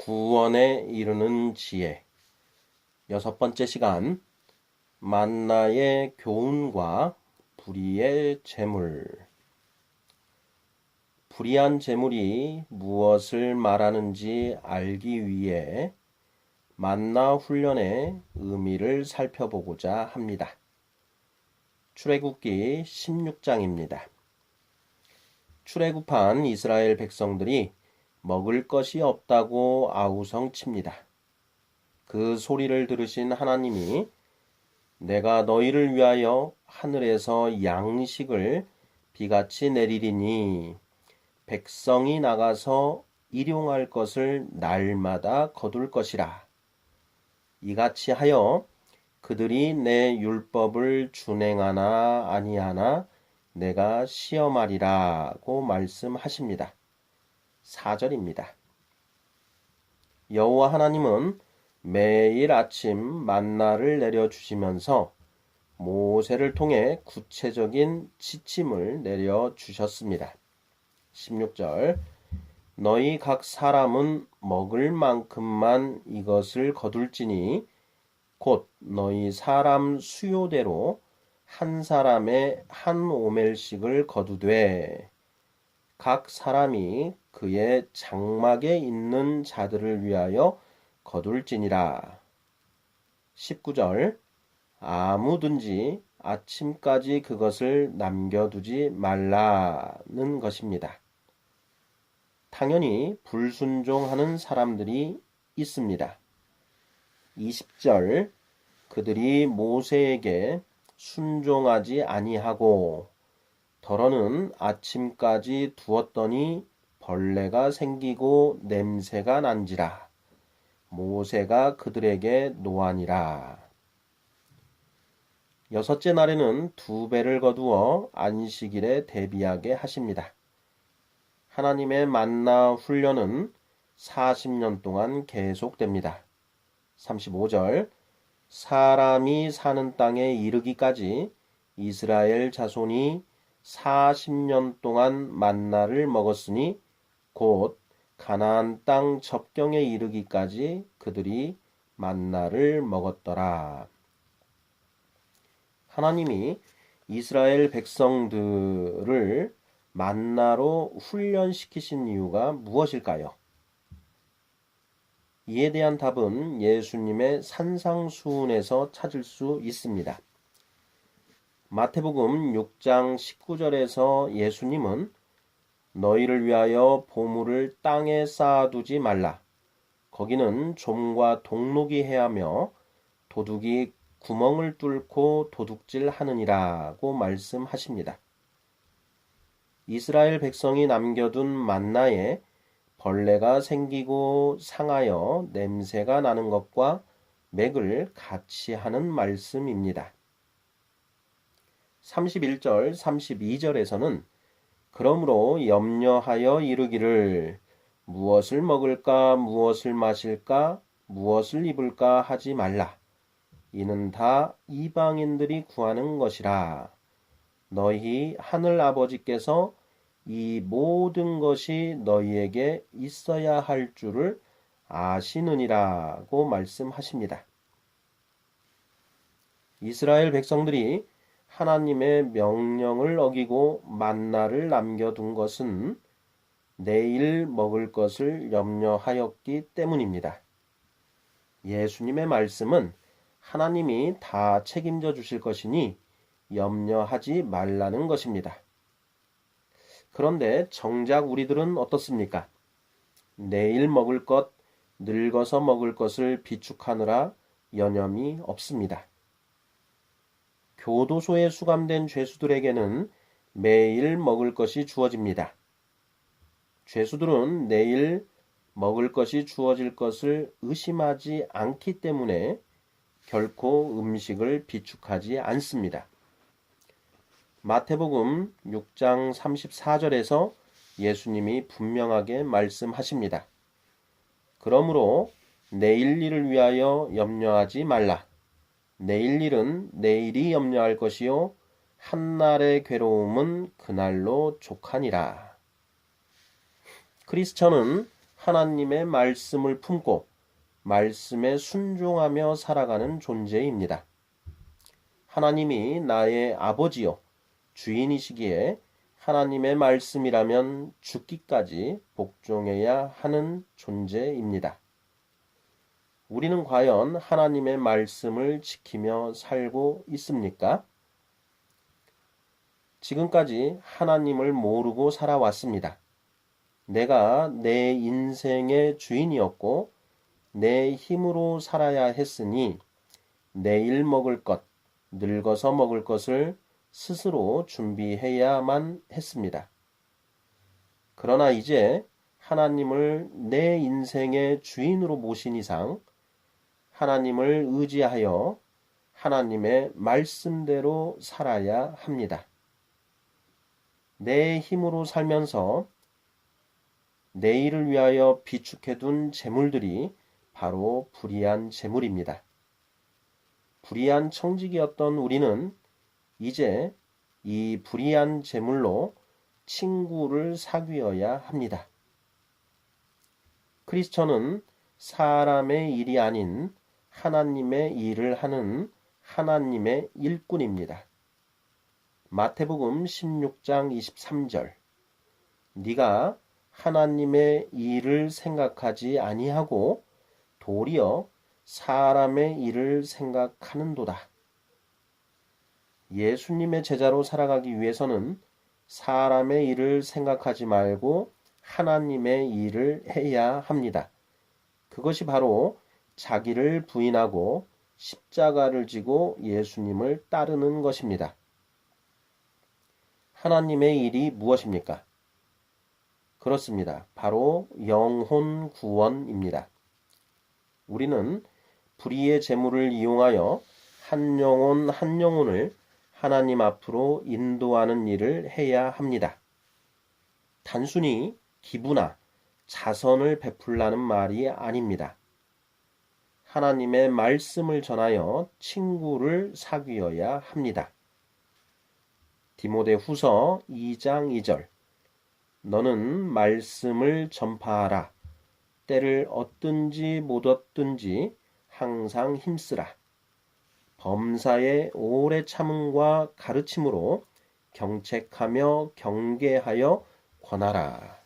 구원에 이르는 지혜. 여섯 번째 시간, 만나의 교훈과 불의의 재물. 불의한 재물이 무엇을 말하는지 알기 위해 만나 훈련의 의미를 살펴보고자 합니다. 출애굽기 16장입니다. 출애굽한 이스라엘 백성들이 먹을 것이 없다고 아우성칩니다. 그 소리를 들으신 하나님이 내가 너희를 위하여 하늘에서 양식을 비같이 내리리니 백성이 나가서 일용할 것을 날마다 거둘 것이라. 이같이 하여 그들이 내 율법을 준행하나 아니하나 내가 시험하리라고 말씀하십니다. 4절입니다. 여호와 하나님은 매일 아침 만나를 내려주시면서 모세를 통해 구체적인 지침을 내려주셨습니다. 16절 너희 각 사람은 먹을 만큼만 이것을 거둘지니 곧 너희 사람 수요대로 한 사람의 한 오멜씩을 거두되 각 사람이 그의 장막에 있는 자들을 위하여 거둘지니라. 19절 아무든지 아침까지 그것을 남겨두지 말라는 것입니다. 당연히 불순종하는 사람들이 있습니다. 20절 그들이 모세에게 순종하지 아니하고 더러는 아침까지 두었더니 벌레가 생기고 냄새가 난지라. 모세가 그들에게 노하니라. 여섯째 날에는 2배를 거두어 안식일에 대비하게 하십니다. 하나님의 만나 훈련은 40년 동안 계속됩니다. 35절 사람이 사는 땅에 이르기까지 이스라엘 자손이 40년 동안 만나를 먹었으니 곧 가나안 땅 접경에 이르기까지 그들이 만나를 먹었더라. 하나님이 이스라엘 백성들을 만나로 훈련시키신 이유가 무엇일까요? 이에 대한 답은 예수님의 산상수훈에서 찾을 수 있습니다. 마태복음 6장 19절에서 예수님은 너희를 위하여 보물을 땅에 쌓아두지 말라. 거기는 좀과 동록이 해하며 도둑이 구멍을 뚫고 도둑질 하느니라고 말씀하십니다. 이스라엘 백성이 남겨둔 만나에 벌레가 생기고 상하여 냄새가 나는 것과 맥을 같이 하는 말씀입니다. 31절, 32절에서는 그러므로 염려하여 이르기를 무엇을 먹을까, 무엇을 마실까, 무엇을 입을까 하지 말라. 이는 다 이방인들이 구하는 것이라. 너희 하늘 아버지께서 이 모든 것이 너희에게 있어야 할 줄을 아시느니라고 말씀하십니다. 이스라엘 백성들이 하나님의 명령을 어기고 만나를 남겨둔 것은 내일 먹을 것을 염려하였기 때문입니다. 예수님의 말씀은 하나님이 다 책임져 주실 것이니 염려하지 말라는 것입니다. 그런데 정작 우리들은 어떻습니까? 내일 먹을 것, 늙어서 먹을 것을 비축하느라 여념이 없습니다. 교도소에 수감된 죄수들에게는 매일 먹을 것이 주어집니다. 죄수들은 내일 먹을 것이 주어질 것을 의심하지 않기 때문에 결코 음식을 비축하지 않습니다. 마태복음 6장 34절에서 예수님이 분명하게 말씀하십니다. 그러므로 내일 일을 위하여 염려하지 말라. 내일 일은 내일이 염려할 것이요 한날의 괴로움은 그날로 족하니라. 크리스천은 하나님의 말씀을 품고 말씀에 순종하며 살아가는 존재입니다. 하나님이 나의 아버지요 주인이시기에 하나님의 말씀이라면 죽기까지 복종해야 하는 존재입니다. 우리는 과연 하나님의 말씀을 지키며 살고 있습니까? 지금까지 하나님을 모르고 살아왔습니다. 내가 내 인생의 주인이었고 내 힘으로 살아야 했으니 내일 먹을 것, 늙어서 먹을 것을 스스로 준비해야만 했습니다. 그러나 이제 하나님을 내 인생의 주인으로 모신 이상 하나님을 의지하여 하나님의 말씀대로 살아야 합니다. 내 힘으로 살면서 내일을 위하여 비축해둔 재물들이 바로 불의한 재물입니다. 불의한 청직이었던 우리는 이제 이 불의한 재물로 친구를 사귀어야 합니다. 크리스천은 사람의 일이 아닌 하나님의 일을 하는 하나님의 일꾼입니다. 마태복음 16장 23절 네가 하나님의 일을 생각하지 아니하고 도리어 사람의 일을 생각하는도다. 예수님의 제자로 살아가기 위해서는 사람의 일을 생각하지 말고 하나님의 일을 해야 합니다. 그것이 바로 자기를 부인하고 십자가를 지고 예수님을 따르는 것입니다. 하나님의 일이 무엇입니까? 그렇습니다. 바로 영혼 구원입니다. 우리는 불의의 재물을 이용하여 한 영혼 한 영혼을 하나님 앞으로 인도하는 일을 해야 합니다. 단순히 기부나 자선을 베풀라는 말이 아닙니다. 하나님의 말씀을 전하여 친구를 사귀어야 합니다. 디모데후서 2장 2절 너는 말씀을 전파하라. 때를 얻든지 못 얻든지 항상 힘쓰라. 범사에 오래 참음과 가르침으로 경책하며 경계하여 권하라.